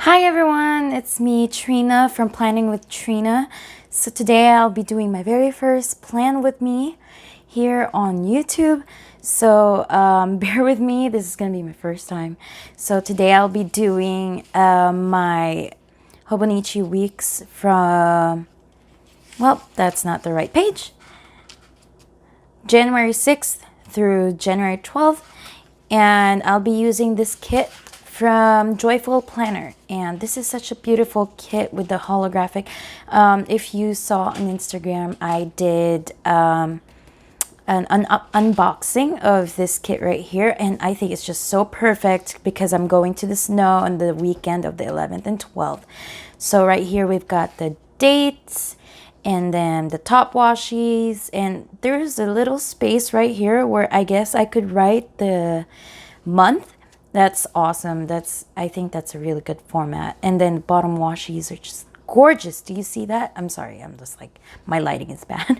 Hi everyone, it's me Trina from Planning with Trina. So today I'll be doing my very first plan with me here on YouTube. So bear with me, this is gonna be my first time. So today I'll be doing my Hobonichi Weeks from, well, that's not the right page. January 6th through January 12th, and I'll be using this kit from Joyful Planner, and this is such a beautiful kit with the holographic. If you saw on Instagram, I did an unboxing of this kit right here, and I think it's just so perfect because I'm going to the snow on the weekend of the 11th and 12th. So right here we've got the dates and then the top washies, and there's a little space right here where I guess I could write the month. That's awesome. I think that's a really good format. And then bottom washies are just gorgeous. Do you see that? I'm sorry, I'm just like, my lighting is bad.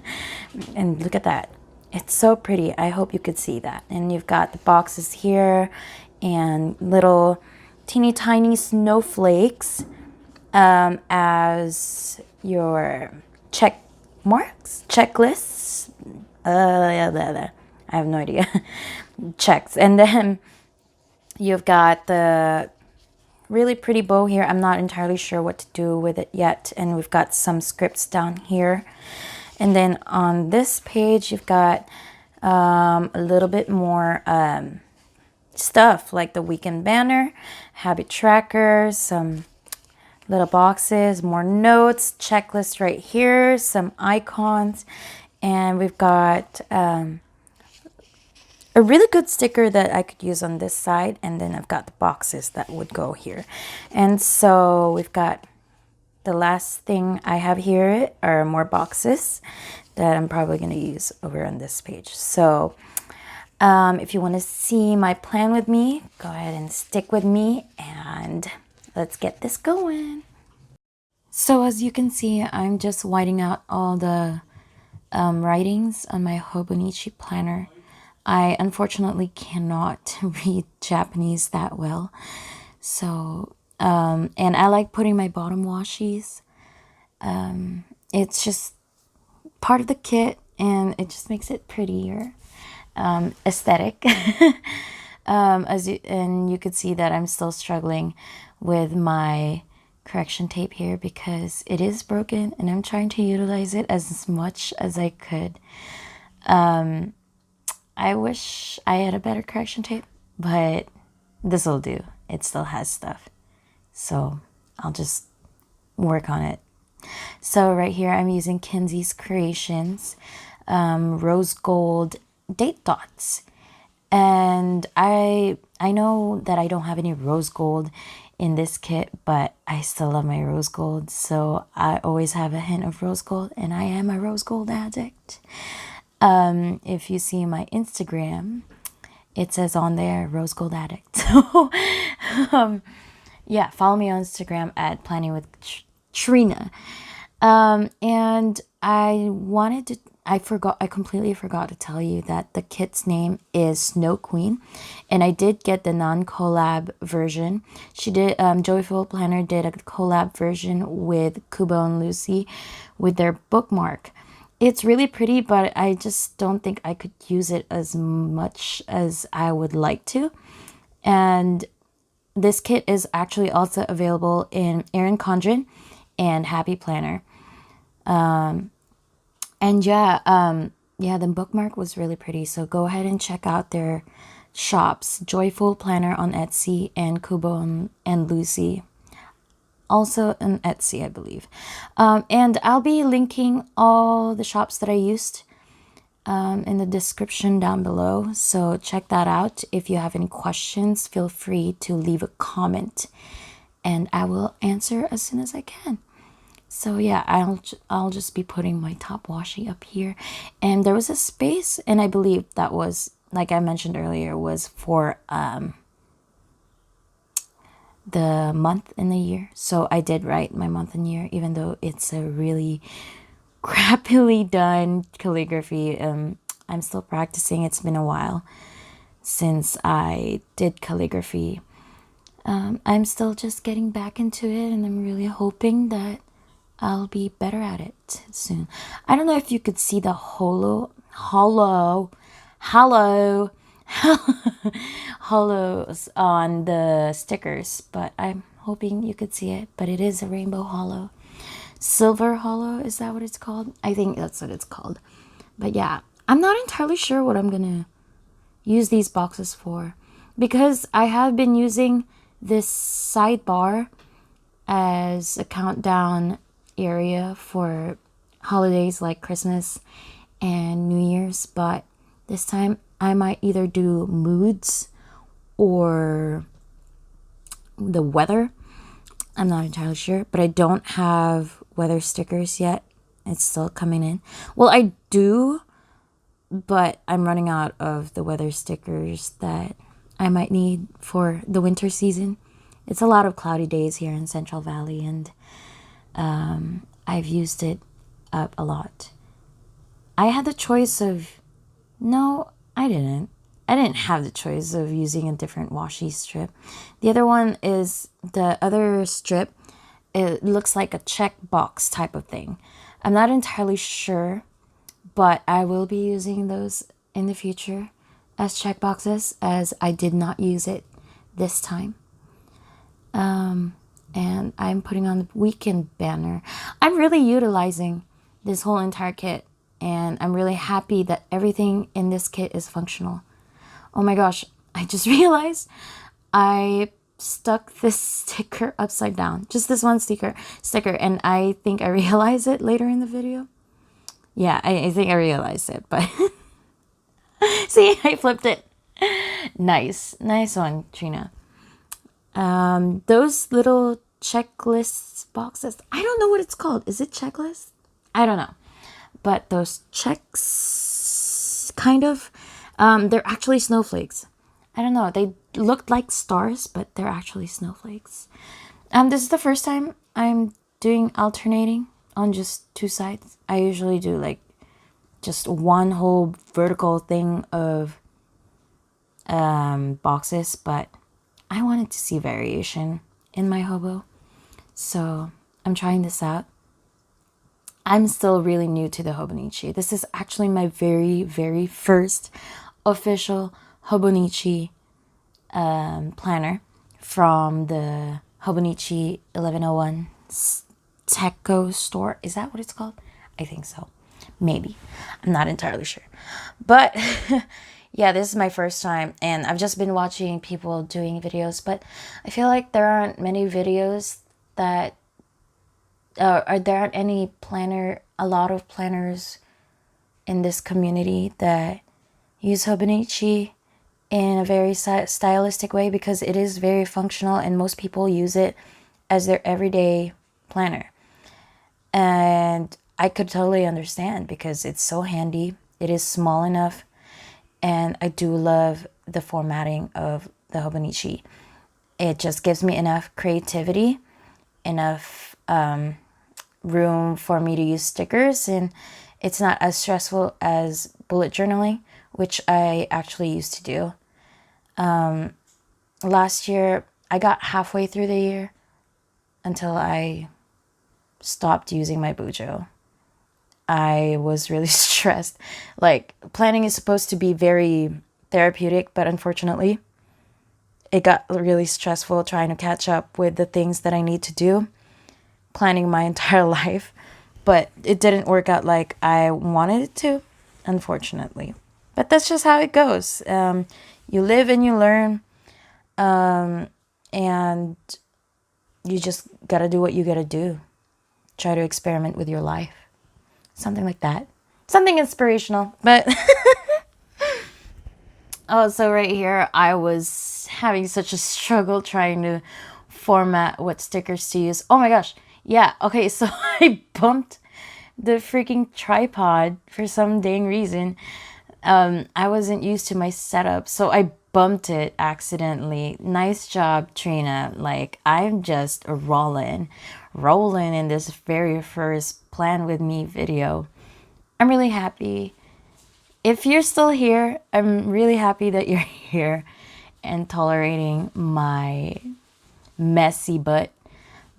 And look at that. It's so pretty. I hope you could see that. And you've got the boxes here and little teeny tiny snowflakes as your check marks, checklists. I have no idea. Checks. And then you've got the really pretty bow here. I'm not entirely sure what to do with it yet. And we've got some scripts down here. And then on this page, you've got a little bit more stuff like the weekend banner, habit tracker, some little boxes, more notes, checklist right here, some icons, and we've got a really good sticker that I could use on this side, and then I've got the boxes that would go here. And so we've got the last thing I have here are more boxes that I'm probably going to use over on this page. So if you want to see my plan with me, go ahead and stick with me and let's get this going. So as you can see, I'm just whiting out all the writings on my Hobonichi planner. I unfortunately cannot read Japanese that well. So, and I like putting my bottom washies. It's just part of the kit and it just makes it prettier, aesthetic. And you could see that I'm still struggling with my correction tape here because it is broken and I'm trying to utilize it as much as I could. I wish I had a better correction tape, but this will do. It still has stuff. So I'll just work on it. So right here I'm using Kenzie's Creations rose gold date dots. And I know that I don't have any rose gold in this kit, but I still love my rose gold. So I always have a hint of rose gold, and I am a rose gold addict. If you see my Instagram, it says on there rose gold addict. So yeah, follow me on Instagram at Planning with Trina. And I completely forgot to tell you that the kit's name is Snow Queen, and I did get the non-collab version. Joyful Planner did a collab version with Kubo and Lucy with their bookmark. It's really pretty, but I just don't think I could use it as much as I would like to. And this kit is actually also available in Erin Condren and Happy Planner. And yeah, the bookmark was really pretty. So go ahead and check out their shops, Joyful Planner on Etsy and Kubo and Lucy, also on Etsy, I believe. And I'll be linking all the shops that I used in the description down below. So check that out. If you have any questions, feel free to leave a comment and I will answer as soon as I can. So yeah, I'll just be putting my top washi up here. And there was a space, and I believe that was, like I mentioned earlier, was for the month and the year. So I did write my month and year, even though it's a really crappily done calligraphy. I'm still practicing. It's been a while since I did calligraphy. I'm still just getting back into it, and I'm really hoping that I'll be better at it soon. I don't know if you could see the hollows on the stickers, but I'm hoping you could see it. But it is a rainbow hollow. Silver hollow, is that what it's called? I think that's what it's called. But yeah, I'm not entirely sure what I'm gonna use these boxes for, because I have been using this sidebar as a countdown area for holidays like Christmas and New Year's, but this time I might either do moods or the weather. I'm not entirely sure, but I don't have weather stickers yet. It's still coming in. Well, I do, but I'm running out of the weather stickers that I might need for the winter season. It's a lot of cloudy days here in Central Valley, and I've used it up a lot. I had the choice of... No, I didn't. I didn't have the choice of using a different washi strip. The other one is the other strip. It looks like a check box type of thing. I'm not entirely sure, but I will be using those in the future as check boxes, as I did not use it this time. And I'm putting on the weekend banner. I'm really utilizing this whole entire kit, and I'm really happy that everything in this kit is functional. Oh my gosh, I just realized I stuck this sticker upside down. Just this one sticker, and I think I realized it later in the video. Yeah, I think I realized it, but see, I flipped it. Nice one, Trina. Those little checklist boxes, I don't know what it's called. Is it checklist? I don't know. But those checks, kind of, they're actually snowflakes. I don't know. They looked like stars, but they're actually snowflakes. This is the first time I'm doing alternating on just two sides. I usually do like just one whole vertical thing of boxes, but I wanted to see variation in my hobo, so I'm trying this out. I'm still really new to the Hobonichi. This is actually my very, very first official Hobonichi planner from the Hobonichi 1101 Techo store. Is that what it's called? I think so. Maybe. I'm not entirely sure. But yeah, this is my first time, and I've just been watching people doing videos, but I feel like there aren't many videos that or there aren't a lot of planners in this community that use Hobonichi in a very stylistic way, because it is very functional and most people use it as their everyday planner. And I could totally understand, because it's so handy. It is small enough, and I do love the formatting of the Hobonichi. It just gives me enough creativity, enough room for me to use stickers, and it's not as stressful as bullet journaling, which I actually used to do. Last year, I got halfway through the year until I stopped using my bujo. I was really stressed. Like, planning is supposed to be very therapeutic, but unfortunately, it got really stressful trying to catch up with the things that I need to do, planning my entire life. But it didn't work out like I wanted it to, unfortunately. But that's just how it goes. You live and you learn, and you just gotta do what you gotta do. Try to experiment with your life. Something like that. Something inspirational, but... Oh, so right here, I was having such a struggle trying to format what stickers to use. Oh my gosh. Yeah, okay, so I bumped the freaking tripod for some dang reason. I wasn't used to my setup, so I bumped it accidentally. Nice job, Trina. Like, I'm just rolling in this very first Plan With Me video. I'm really happy. If you're still here, I'm really happy that you're here and tolerating my messy butt.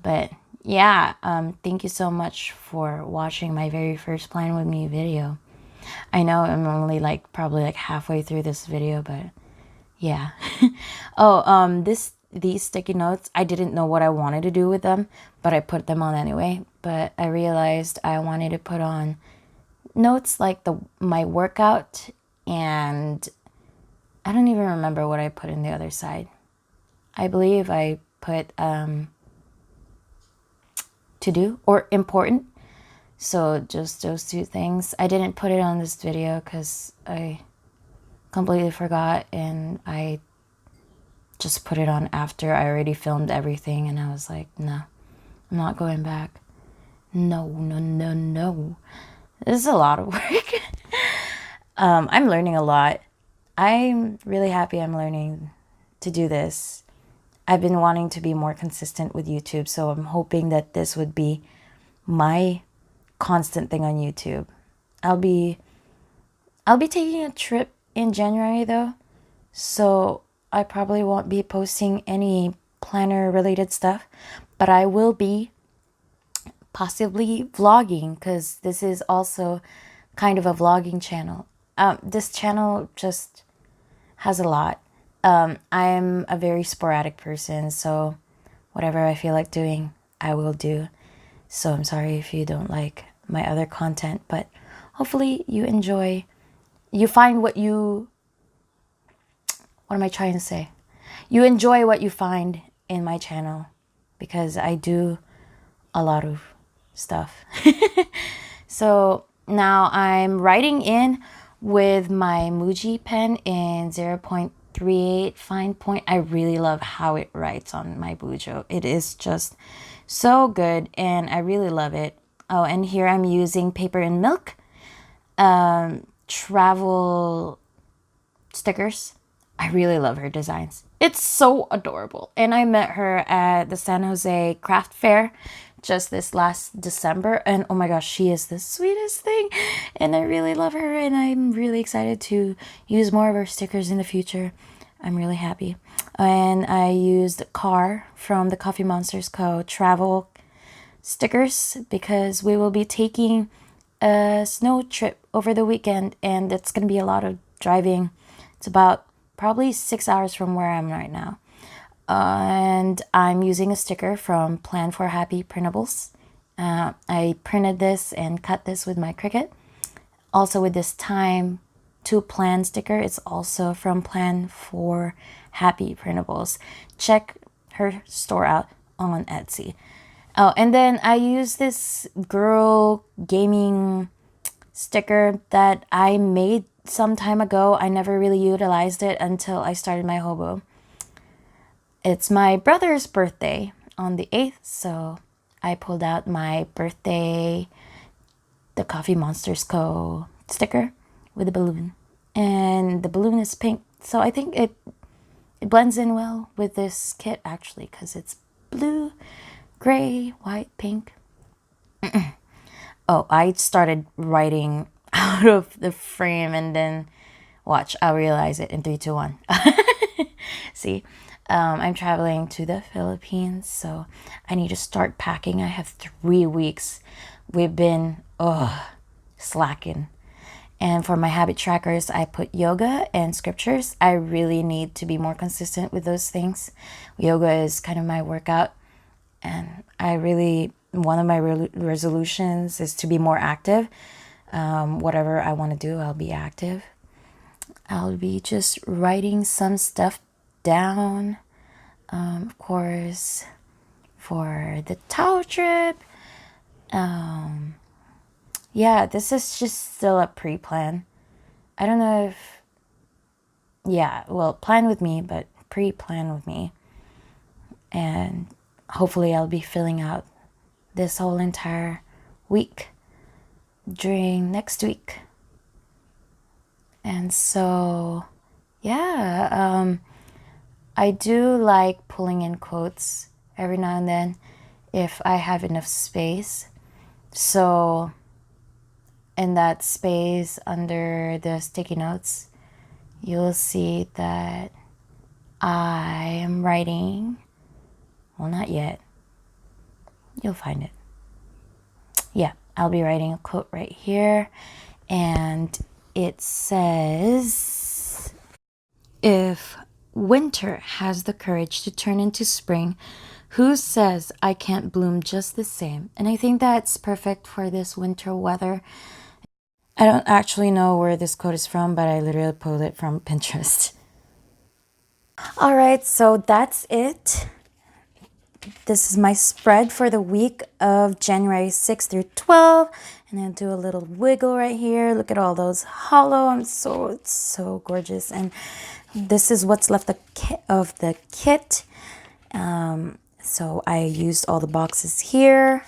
But yeah, thank you so much for watching my very first Plan With Me video. I know I'm only like probably like halfway through this video, but yeah. Oh, these sticky notes, I didn't know what I wanted to do with them, but I put them on anyway. But I realized I wanted to put on notes like my workout, and I don't even remember what I put in the other side. I believe I put to do or important. So just those two things. I didn't put it on this video because I completely forgot, and I just put it on after I already filmed everything, and I was like, no, I'm not going back. No, no, no, no. This is a lot of work. I'm learning a lot. I'm really happy I'm learning to do this. I've been wanting to be more consistent with YouTube, so I'm hoping that this would be my constant thing on YouTube. I'll be taking a trip in January though, so I probably won't be posting any planner related stuff, but I will be possibly vlogging, because this is also kind of a vlogging channel. This channel just has a lot. I'm a very sporadic person, so whatever I feel like doing, I will do. So I'm sorry if you don't like my other content, but hopefully you enjoy, you find what am I trying to say? You enjoy what you find in my channel, because I do a lot of stuff. So now I'm writing in with my Muji pen in 0.38 fine point. I really love how it writes on my Bujo. It is just so good, and I really love it. Oh, and here I'm using Paper and Milk travel stickers. I really love her designs. It's so adorable. And I met her at the San Jose Craft Fair just this last December, and oh my gosh, she is the sweetest thing, and I really love her, and I'm really excited to use more of her stickers in the future. I'm really happy. And I used Car from the Coffee Monsters Co. travel stickers, because we will be taking a snow trip over the weekend, and it's going to be a lot of driving. It's about probably 6 hours from where I'm right now. And I'm using a sticker from Plan for Happy Printables. I printed this and cut this with my Cricut. Also with this Time to Plan sticker, it's also from Plan for Happy Printables. Check her store out on Etsy. Oh, and then I use this girl gaming sticker that I made some time ago. I never really utilized it until I started my hobo. It's my brother's birthday on the 8th, so I pulled out my birthday, the Coffee Monsters Co. sticker with a balloon. And the balloon is pink, so I think it blends in well with this kit actually, because it's blue, gray, white, pink. Oh, I started writing out of the frame, and then watch, I'll realize it in 3, 2, 1. See, I'm traveling to the Philippines, so I need to start packing. I have 3 weeks. We've been slacking. And for my habit trackers, I put yoga and scriptures. I really need to be more consistent with those things. Yoga is kind of my workout, and one of my resolutions is to be more active. Whatever I want to do, I'll be active. I'll be just writing some stuff down. Of course, for the Tao trip. Yeah, this is just still a pre-plan. I don't know if, yeah, well, plan with me, but pre-plan with me. And hopefully I'll be filling out this whole entire week during next week. And so, yeah, I do like pulling in quotes every now and then if I have enough space. So in that space under the sticky notes, you'll see that I am writing Well, not yet. You'll find it. Yeah, I'll be writing a quote right here. And it says, if winter has the courage to turn into spring, who says I can't bloom just the same? And I think that's perfect for this winter weather. I don't actually know where this quote is from, but I literally pulled it from Pinterest. All right, so that's it. This is my spread for the week of January 6th through 12th. And I'll do a little wiggle right here. Look at all those hollow. It's so gorgeous. And this is what's left of the kit. So I used all the boxes here.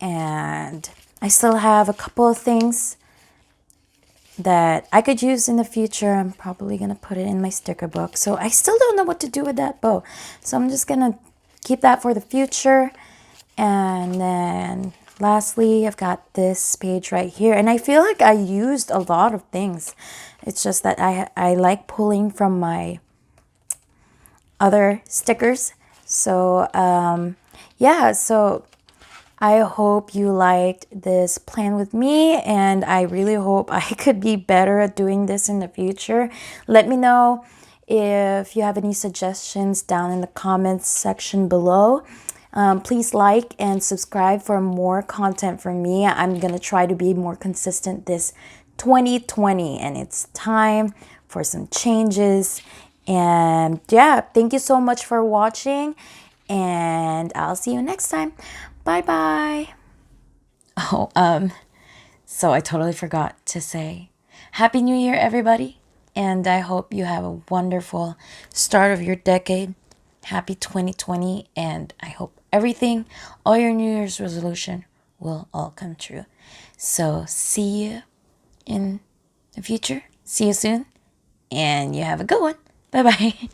And I still have a couple of things that I could use in the future. I'm probably going to put it in my sticker book. So I still don't know what to do with that bow. So I'm just going to keep that for the future. And then lastly, I've got this page right here. And I feel like I used a lot of things. It's just that I like pulling from my other stickers. So yeah, so I hope you liked this plan with me, and I really hope I could be better at doing this in the future. Let me know if you have any suggestions down in the comments section below. Please like and subscribe for more content from me. I'm going to try to be more consistent this 2020, and it's time for some changes. And yeah, thank you so much for watching, and I'll see you next time. Bye bye. Oh, so I totally forgot to say Happy New Year, everybody. And I hope you have a wonderful start of your decade. Happy 2020. And I hope everything, all your New Year's resolution will all come true. So see you in the future. See you soon. And you have a good one. Bye bye.